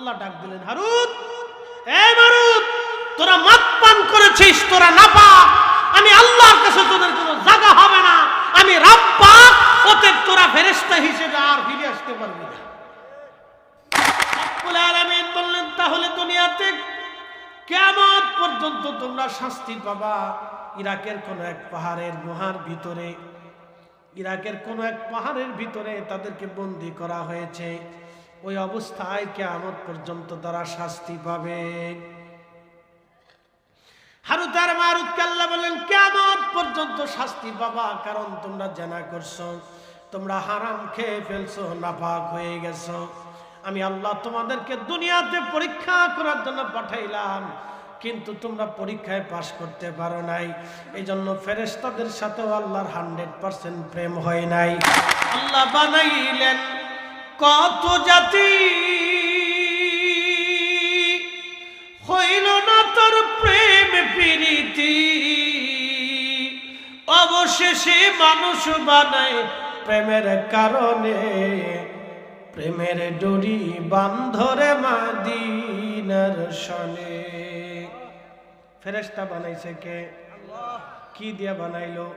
আল্লাহ ডাক দিলেন, হারুত, এই মারুত, তোরা মদ পান করেছিস, তোরা নাপাক, আমি আল্লাহর কাছে তোদের কোনো জায়গা হবে না, আমি রব পাক, অতএব তোরা ফেরেশতা হিসেবে আর ফিরে আসতে পারবি না। রব্বুল আলামিন বললেন, তাহলে দুনিয়াতে কিয়ামত পর্যন্ত তোমরা শাস্তি পাবা। ইরাকের কোন এক পাহাড়ের গুহার ভিতরে, ইরাকের কোন এক পাহাড়ের ভিতরে তাদেরকে বন্দী করা হয়েছে। ওই অবস্থায় কিয়ামত পর্যন্ত তারা শাস্তি পাবে। হারুত আর মারুতকে আল্লাহ বলেন, কিয়ামত পর্যন্ত শাস্তি পাবা, কারণ তোমরা জেনা করছো, তোমরা হারাম খেয়ে ফেলছো, নাপাক হয়ে গেছো। আমি আল্লাহ তোমাদেরকে দুনিয়াতে পরীক্ষা করার জন্য পাঠাইলাম, কিন্তু তোমরা পরীক্ষায় পাশ করতে পারো নাই। এই জন্য ফেরেশতাদের সাথেও আল্লাহর 100% প্রেম হয় নাই। আল্লাহ বানাইলেন কত জাতি, হইল না তোর প্রেম প্রীতি, অবশেষে মানুষ বানায় প্রেমের কারণে, প্রেমের ডোরি বান্ধরে মদিনার শনে। ফেরেশতা বানাইছে কে? আল্লাহ। কি দিয়া বানাইলো?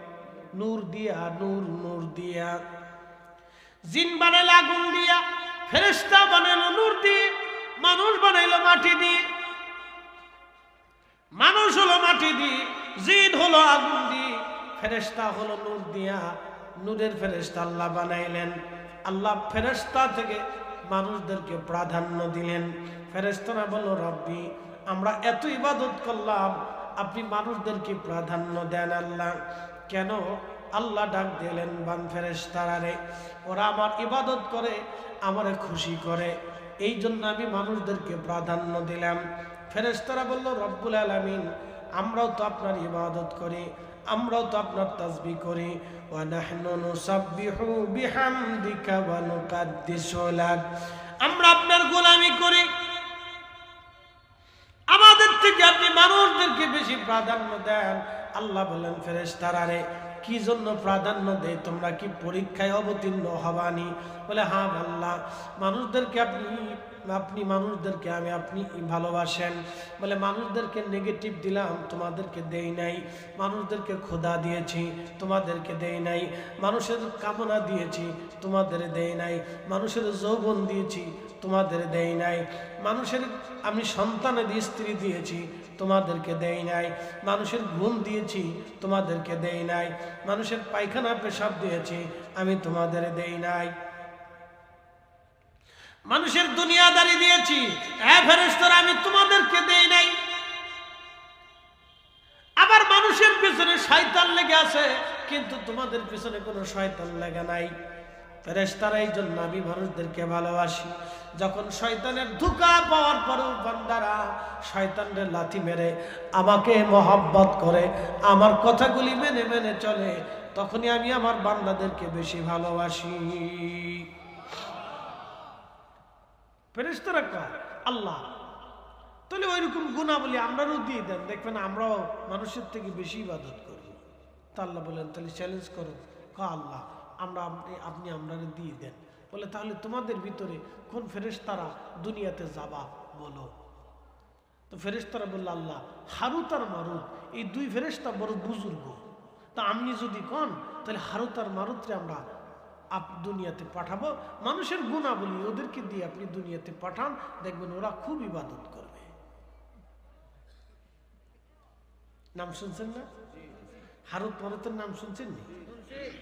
নূর দিয়া, নূর দিয়া। জিন বানাইলো আগুন দিয়া, ফেরেশতা বানাইলো নূর দিয়ে, মানুষ বানাইলো মাটি দিয়ে। মানুষ হলো মাটি দিয়ে, জিন হলো আগুন দিয়ে, ফেরেশতা হলো নূর দিয়া। নূরের ফেরেশতা আল্লাহ বানাইলেন। আল্লাহ ফেরেশতা থেকে মানুষদেরকে প্রাধান্য দিলেন। ফেরেশতারা বলল, রব্বি, আমরা এত ইবাদত করলাম, আপনি মানুষদেরকে প্রাধান্য দেন আল্লাহ কেন? আল্লাহ ডাক দিলেন, বান ফেরেশতারা রে, ওরা আমার ইবাদত করে, আমারে খুশি করে, এই জন্য আমি মানুষদেরকে প্রাধান্য দিলাম। ফেরেশতারা বলল, রব্বুল আলামিন, আমরাও তো আপনার ইবাদত করি, আমরাও তো আপনার তাসবিহ করি। ওয়া নাহনু নুসাব্বিহু বিহামদিকা ওয়া নুকাদ্দিসু লাক, আমরা আপনার গোলামি করি, আমাদের থেকে আপনি মানুষদেরকে বেশি প্রাধান্য দেন। আল্লাহ বলেন, ফেরেশতারা রে, কি জন্য প্রাধান্য দেয়? তোমরা কি পরীক্ষায় অবতীর্ণ হবানি? বলে, হ্যাঁ আল্লাহ, মানুষদেরকে আপনি মানুষদেরকে আপনি ভালোবাসেন। বলে, মানুষদেরকে নেগেটিভ দিলাম, তোমাদেরকে দেই নাই। মানুষদেরকে ক্ষুধা দিয়েছি, তোমাদেরকে দেই নাই। মানুষের কামনা দিয়েছি, তোমাদের দেই নাই। মানুষের যৌবন দিয়েছি, তোমাদের দেই নাই। মানুষের আমি সন্তানের স্ত্রী দিয়েছি, তোমাদেরকে দেই নাই। মানুষের ঘুম দিয়েছি, তোমাদেরকে দেই নাই। মানুষের পায়খানা পেশাব দিয়েছি, আমি তোমাদের দেই নাই। মানুষের দুনিয়াদারি দিয়েছি, হ্যাঁ ফেরেশতারা, আমি তোমাদেরকে দেই নাই। আবার মানুষের পিছনে শয়তান লেগে আছে, কিন্তু তোমাদের পিছনে কোনো শয়তান লেগে নাই। ফেরেশতারা এই জন্য আমি মানুষদেরকে ভালোবাসি। যখন শয়তানের ধোঁকা পাওয়ার পরেও বান্দারা শয়তানের লাথি মেরে আমাকে মহব্বত করে, আমার কথাগুলি মেনে মেনে চলে, তখনই আমি আমার বান্দাদেরকে বেশি ভালোবাসি। ফেরেশতারা কয়, আল্লাহ, তাহলে ওইরকম গুণাবলী আমরাও দিয়ে দেন, দেখবেন আমরাও মানুষের থেকে বেশি ইবাদত করব। তা আল্লাহ বলেন, তাহলে চ্যালেঞ্জ করো। আল্লাহ, আপনি আমরা দিয়ে দেন। বলে, তাহলে তোমাদের ভিতরে কোন ফেরেশতারা দুনিয়াতে যাবা বলো। তো ফেরেশতারা বলল, আল্লাহ, হারুত আর মারুত, এই দুই ফেরেশতা বড় বুজুর্গ, তা আপনি যদি কন তাহলে হারুত আর মারুতরে আমরা দুনিয়াতে পাঠাবো। মানুষের গুণাবলী ওদেরকে দিয়ে আপনি দুনিয়াতে পাঠান, দেখবেন ওরা খুব ইবাদত করবে। নাম শুনছেন না? হারুত মারুতের নাম শুনছেন নি?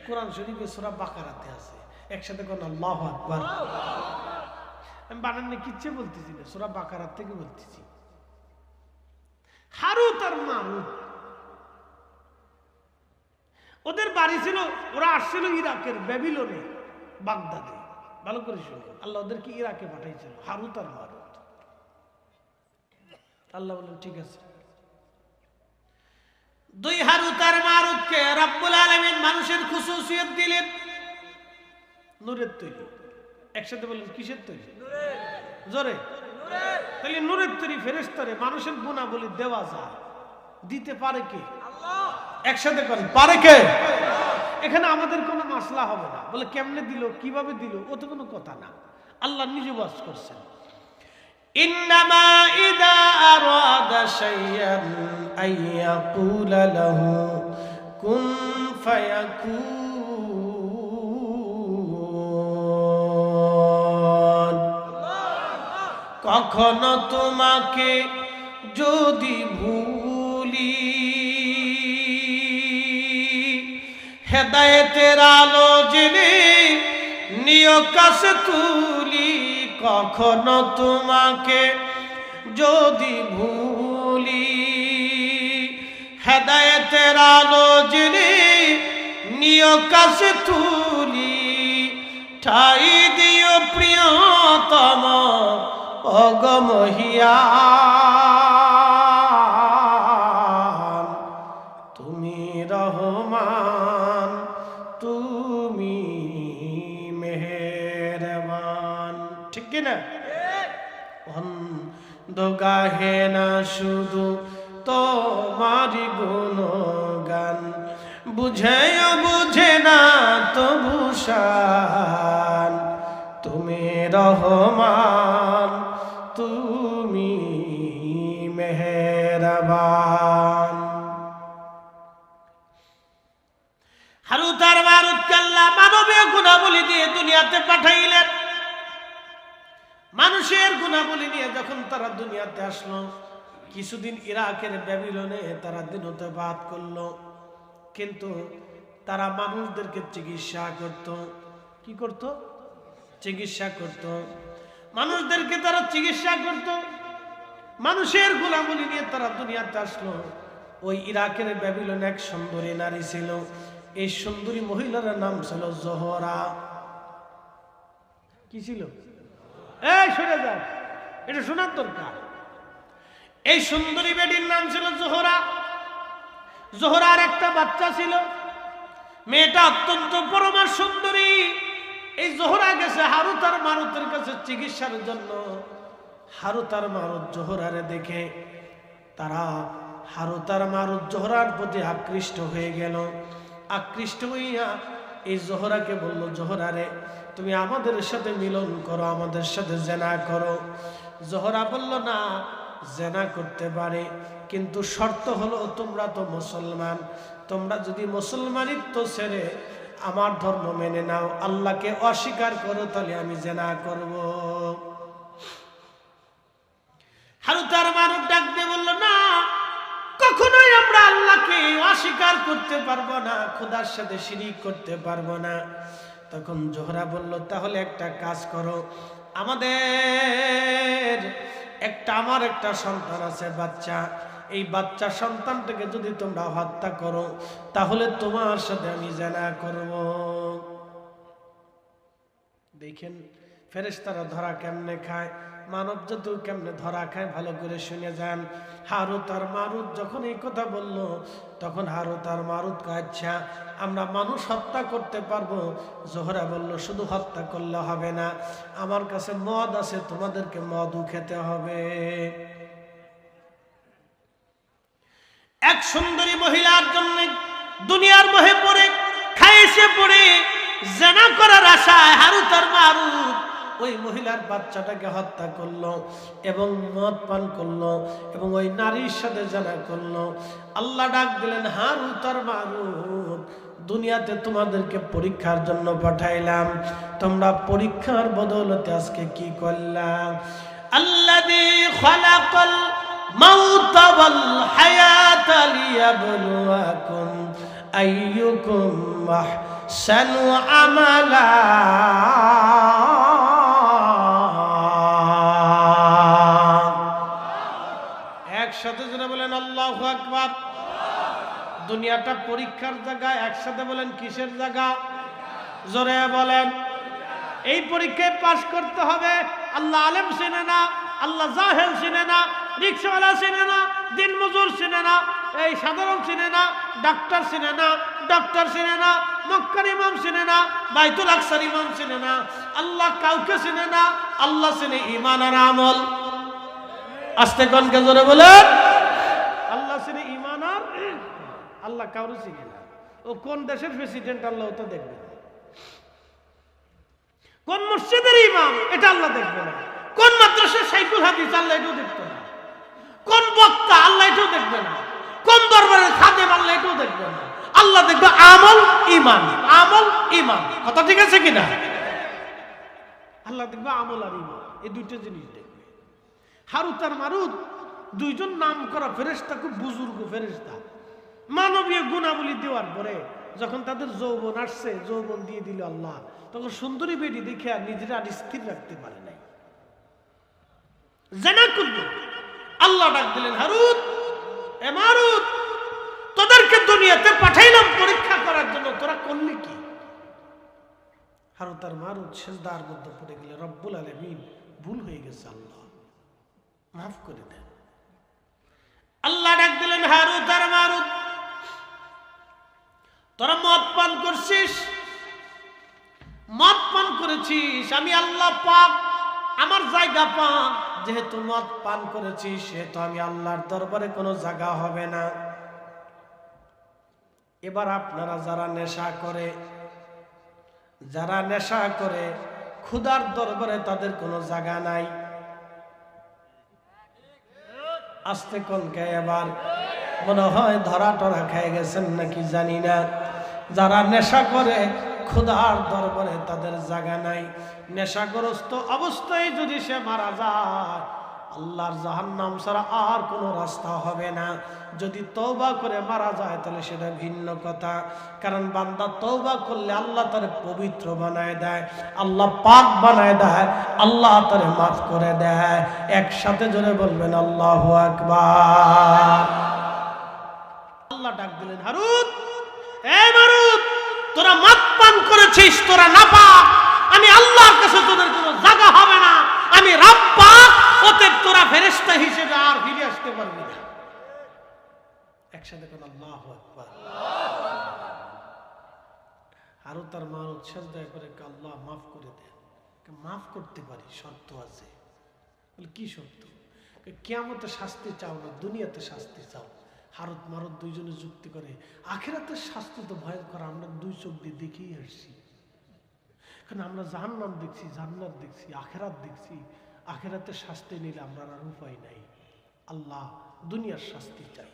কোরআন শরীফে সূরা বাকারাতে আছে। একসাথে কোন আল্লাহু আকবার। আমি বানানে কিচ্ছে বলতেছি না, সূরা বাকারা থেকে বলতেছি। হারুত আর মারুত, ওদের বাড়ি ছিল, ওরা আসছিল ইরাকের ব্যাবিলনে, বাগদাদে। ভালো করে শুনে, আল্লাহ ওদেরকে ইরাকে পাঠাইছিল, হারুত আর মারুত। আল্লাহ বলেন, ঠিক আছে। দুই হারুত আর মারুতকে রব্বুল আলামিন মানুষের খুসুসিয়ত দিলেন, নূরের তৈরি। একসাথে বলেন, কিসের তৈরি? জোরে। তাহলে নূরের তৈরি ফেরেশতারে মানুষের গুণাবলী দেওয়া যায়, দিতে পারে কে? আল্লাহ। একসাথে করেন, পারে কে? এখানে আমাদের কোনো মাসলা হবে না। বলে কেমনে দিল, কিভাবে দিল, ও তো কোনো কথা না। আল্লাহ নিজে বাস করছেন। ইন্নামা ইযা আরাদা শাইআন আন ইয়াকুলা লাহু কুন ফায়াকুন। কখনো তোমাকে যদি ভুলি, হেদায়েতের আলো জেনে নিয় কাছে তুলি। কখনো তোমাকে যদি ভুলি, হেদায়েতের আলো জেনে নিয় কাছে তুলি। ঠাই দিও প্রিয়তম অগমহিয়ান, তুমি রহমান, তুমি মেহেরবান। ঠিক কিনা? অন্ধ গাহে না শুধু তোমারি গুণগান, বুঝেও বুঝে না তবু শান, তুমি রহমান, তুমি মেহেরবান। হারুত আর মারুতকে আল্লাহ মানবীয় গুণাবলী দিয়ে দুনিয়াতে পাঠাইলেন। মানুষের গুণাবলী নিয়ে যখন তারা দুনিয়াতে আসলো, কিছুদিন ইরাকের ব্যাবিলনে তারা দিনতবাদ করলো, কিন্তু তারা মানুষদেরকে চিকিৎসা করত। কি করত? চিকিৎসা করত। মানুষদেরকে তারা চিকিৎসা করত। মানুষের গুণাবলী নিয়ে তারা দুনিয়াতে আসলো। ওই ইরাকের ব্যাবিলনে এক সুন্দরী নারী ছিল। এই সুন্দরী মহিলার নাম ছিল জোহরা। কি ছিল? এই শুনে যাও, এটা শোনার দরকার। এই সুন্দরী বেটির নাম ছিল জোহরা। জোহরার একটা বাচ্চা ছিল। মেয়েটা অত্যন্ত পরমা সুন্দরী। এই জোহরা গেছে হারুত আর মারুতের কাছে চিকিৎসার জন্য। হারুত আর মারুত জোহরারে দেখে তারা হারুত আর মারুত জোহরার প্রতি আকৃষ্ট হয়ে গেল। আকৃষ্ট হইয়া এই জোহরাকে বলল, জোহরারে তুমি আমাদের সাথে মিলন করো, আমাদের সাথে জেনা করো। জোহরা বলল, না, জেনা করতে পারে, কিন্তু শর্ত হলো তোমরা তো মুসলমান, তোমরা যদি মুসলমানিত্ব ছেড়ে আমার ধর্ম মেনে নাও, আল্লাহকে অস্বীকার করো, তাহলে আমি জেনা করব। হারুত আর মারুত ডাক দিয়ে বলল, না, কখনোই আমরা আল্লাহকে অস্বীকার করতে পারবো না, খোদার সাথে শিরিক করতে পারবো না। তখন জোহরা বলল, তাহলে একটা কাজ করো, আমার একটা সন্তান আছে, বাচ্চা, এই বাচ্চা সন্তানটাকে যদি তোমরা হত্যা করো, তাহলে তোমার সাথে আমি জেনা করব। দেখেন ফেরেশতারা ধরা কেমনে খায়, মানব জাতি কেমনে ধরা খায়, ভালো করে শুনে যান। হারুত আর মারুত যখন এই কথা বলল, তখন হারুত আর মারুত আচ্ছা আমরা মানুষ হত্যা করতে পারবো। জোহরা বলল, শুধু হত্যা করলে হবে না, আমার কাছে মদ আছে, তোমাদেরকে মদও খেতে হবে। এক সুন্দরী মহিলার জন্য দুনিয়ার মোহে পড়ে, খাইছে পড়ে, জেনা করার আশায় হারুত আর মারুত ওই মহিলার বাচ্চাটাকে হত্যা করলো এবং মদ পান করলো এবং ওই নারীর সাথে জেনা করলো। আল্লাহ ডাক দিলেন, হারুত আর মারুত, দুনিয়াতে তোমাদেরকে পরীক্ষার জন্য পাঠাইলাম, তোমরা পরীক্ষার বদৌলতে আজকে কি করলাম? আল্লাযী খালাকাল মাউতা ওয়াল হায়াতা লিয়াবলুয়াকুম আইয়ুকুম আহসানু আমালা। একসাথে জোরে বলেন আল্লাহু আকবার। দুনিয়াটা পরীক্ষার জায়গা, একসাথে বলেন কিসের জায়গা? জোরে বলেন। এই পরীক্ষায় পাশ করতে হবে। আল্লাহ আলেম চিনে না, আল্লাহ জাহেল চিনে না, রিক্সাওয়ালা চিনে না, দিন মজুর চিনে না, এই সাধারণ চিনে না, ডাক্তার চিনে না, ডক্টর চিনে না, মক্কার ইমাম চিনে না, বাইতুল আকসার ইমাম চিনে না, আল্লাহ কাউকে চিনে না, আল্লাহ চিনে ঈমান আর আমল। আস্তে কনকে জোরে বলেন। আল্লাহ চিনে ঈমান আর আল্লাহ কাউরে চিনে না। ও কোন দেশের প্রেসিডেন্ট আল্লাহ তো দেখবে না, কোন মসজিদের ইমাম এটা আল্লাহ দেখবে না, কোন মাদ্রাসার শাইখুল হাদিস আল্লাহ এটাও দেখবে না, কোন বক্তা আল্লাহ এটাও দেখবে না, কোন দরবারের খাদেম আল্লাহ এটাও দেখবে না। আল্লাহ দেখবে আমল ঈমান, আমল ঈমান। কথা ঠিক আছে কিনা? আল্লাহ দেখবে আমল আর ঈমান, এই দুইটা জিনিস দেখবে। হারুত আর মারুত দুইজন নাম করা ফেরেশতা, খুব বুজুর্গ ফেরেশতা। মানবীয় গুণাবলী দেওয়ার পরে যখন তাদের যৌবন আসছে, যৌবন দিয়ে দিল আল্লাহ, তখন সুন্দরী বেটি দেখে আর নিজেরা আর স্থির রাখতে পারে নাই, জানা করল। আল্লাহ ডাক দিলেন, হারুত এ মারুত, তোদেরকে দুনিয়াতে পাঠাইলাম পরীক্ষা করার জন্য, তোরা করলি কি? হারুত আর মারুত সিজদার মধ্যে পড়ে গেলে, রব্বুল আলামিন ভুল হয়ে গেছে, আল্লাহ মাফ করে দেন। আল্লাহ ডাক দিলেন, হারুত আর মারুত, তোরা মদ পান করছিস, মদ পান করেছিস, আমি আল্লাহ পাক, আমার জায়গা পাক। যেহেতু মদ পান করেছিস, সেহেতু আমি আল্লাহর দরবারে কোনো জায়গা হবে না। এবার আপনারা যারা নেশা করে, যারা নেশা করে, খোদার দরবারে তাদের কোনো জায়গা নাই। আস্তে কনকে এবার মনে হয় ধরা টরা খেয়ে গেছেন নাকি জানি না। যারা নেশা করে, খোদার দরবারে তাদের জায়গা নাই। নেশাগ্রস্ত অবস্থায় যদি সে মারা যায়, আল্লাহর জাহান্নাম ছাড়া আর কোনো রাস্তা হবে না। যদি তওবা করে মারা যায় তাহলে সেটা ভিন্ন কথা, কারণ বান্দা তওবা করলে আল্লাহ তারে পবিত্র বানায় দেয়, আল্লাহ পাক বানায় দেয়, আল্লাহ তারে মাফ করে দেয়। একসাথে জোরে বলবেন আল্লাহু আকবার। আল্লাহ ডাক দিলেন, হারুত এ মারুত, তোরা মদ পান করেছিস, তোরা নাপাক, আমি আল্লাহর কাছে তোদের কোনো জায়গা হবে না, আমি রব পাক, অতএব তোরা ফেরেশতা হিসেবে আর ফিরে আসতে পারবি না। একসাথে কোন আল্লাহু আকবার। হারুত আর মারুত সিজদা করে আল্লাহ মাফ করে দেন। মাফ করতে পারি, শর্ত আছে। বলে কি শর্ত? কিয়ামতে শাস্তি চাও না, দুনিয়াতে শাস্তি চাও। হারুত মারুত দুইজনে যুক্তি করে, আখিরাতের শাস্তি তো ভয়ঙ্কর, আমরা দুই চোখ দিয়ে দেখেই আসছি। কারণ আমরা জাহান্নাম দেখছি, জান্নাত দেখছি, আখিরাত দেখছি। আখিরাতের শাস্তি নিলে আমরা আর উপায় নাই, আল্লাহ দুনিয়ার শাস্তি চাই।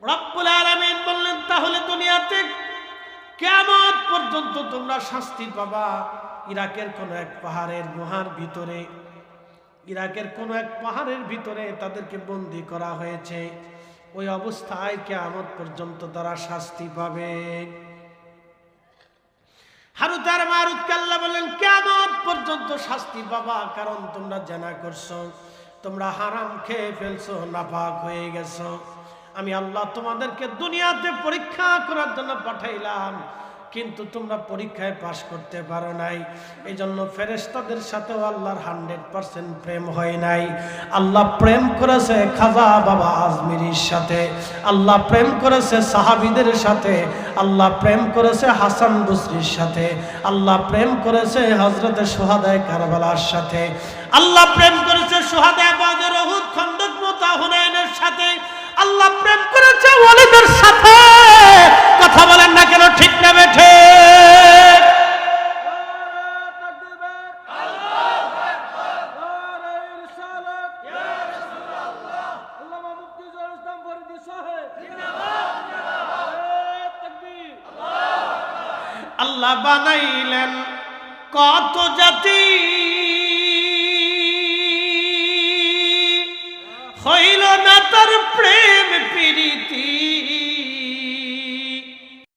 রব্বুল আলামিন বললেন, তাহলে দুনিয়াতে কিয়ামত পর্যন্ত তোমরা শাস্তি পাবা। ইরাকের কোন এক পাহাড়ের গুহার ভিতরে, ইরাকের কোন এক পাহাড়ের ভিতরে তাদেরকে বন্দী করা হয়েছে। ওই অবস্থায় কিয়ামত পর্যন্ত তারা শাস্তি পাবে। হারুত আর মারুতকে আল্লাহ বললেন, কিয়ামত পর্যন্ত শাস্তি পাবা, কারণ তোমরা জেনা করছো, তোমরা হারাম খেয়ে ফেলছো, নাপাক হয়ে গেছো। আমি আল্লাহ তোমাদেরকে দুনিয়াতে পরীক্ষা করার জন্য পাঠাইলাম, কিন্তু তোমরা পরীক্ষায় পাশ করতে পারো নাই। এই জন্য ফেরেশতাদের সাথেও আল্লাহর 100% প্রেম হয় নাই। আল্লাহ প্রেম করেছে খাজা বাবা আজমিরির সাথে, আল্লাহ প্রেম করেছে সাহাবীদের সাথে, আল্লাহ প্রেম করেছে হাসান বসরির সাথে, আল্লাহ প্রেম করেছে হযরতে শুহাদায়ে কারবালার সাথে, আল্লাহ প্রেম করেছে শুহাদায়ে বদর, উহুদ, খন্দক, মুতা, হুনাইনের সাথে, আল্লাহ প্রেম করেছে ওয়ালিদের সাথে। কথা বলেন না কেন, ঠিক না বেঠে? আল্লাহ বানাইলেন কত জাতি, হইল না তার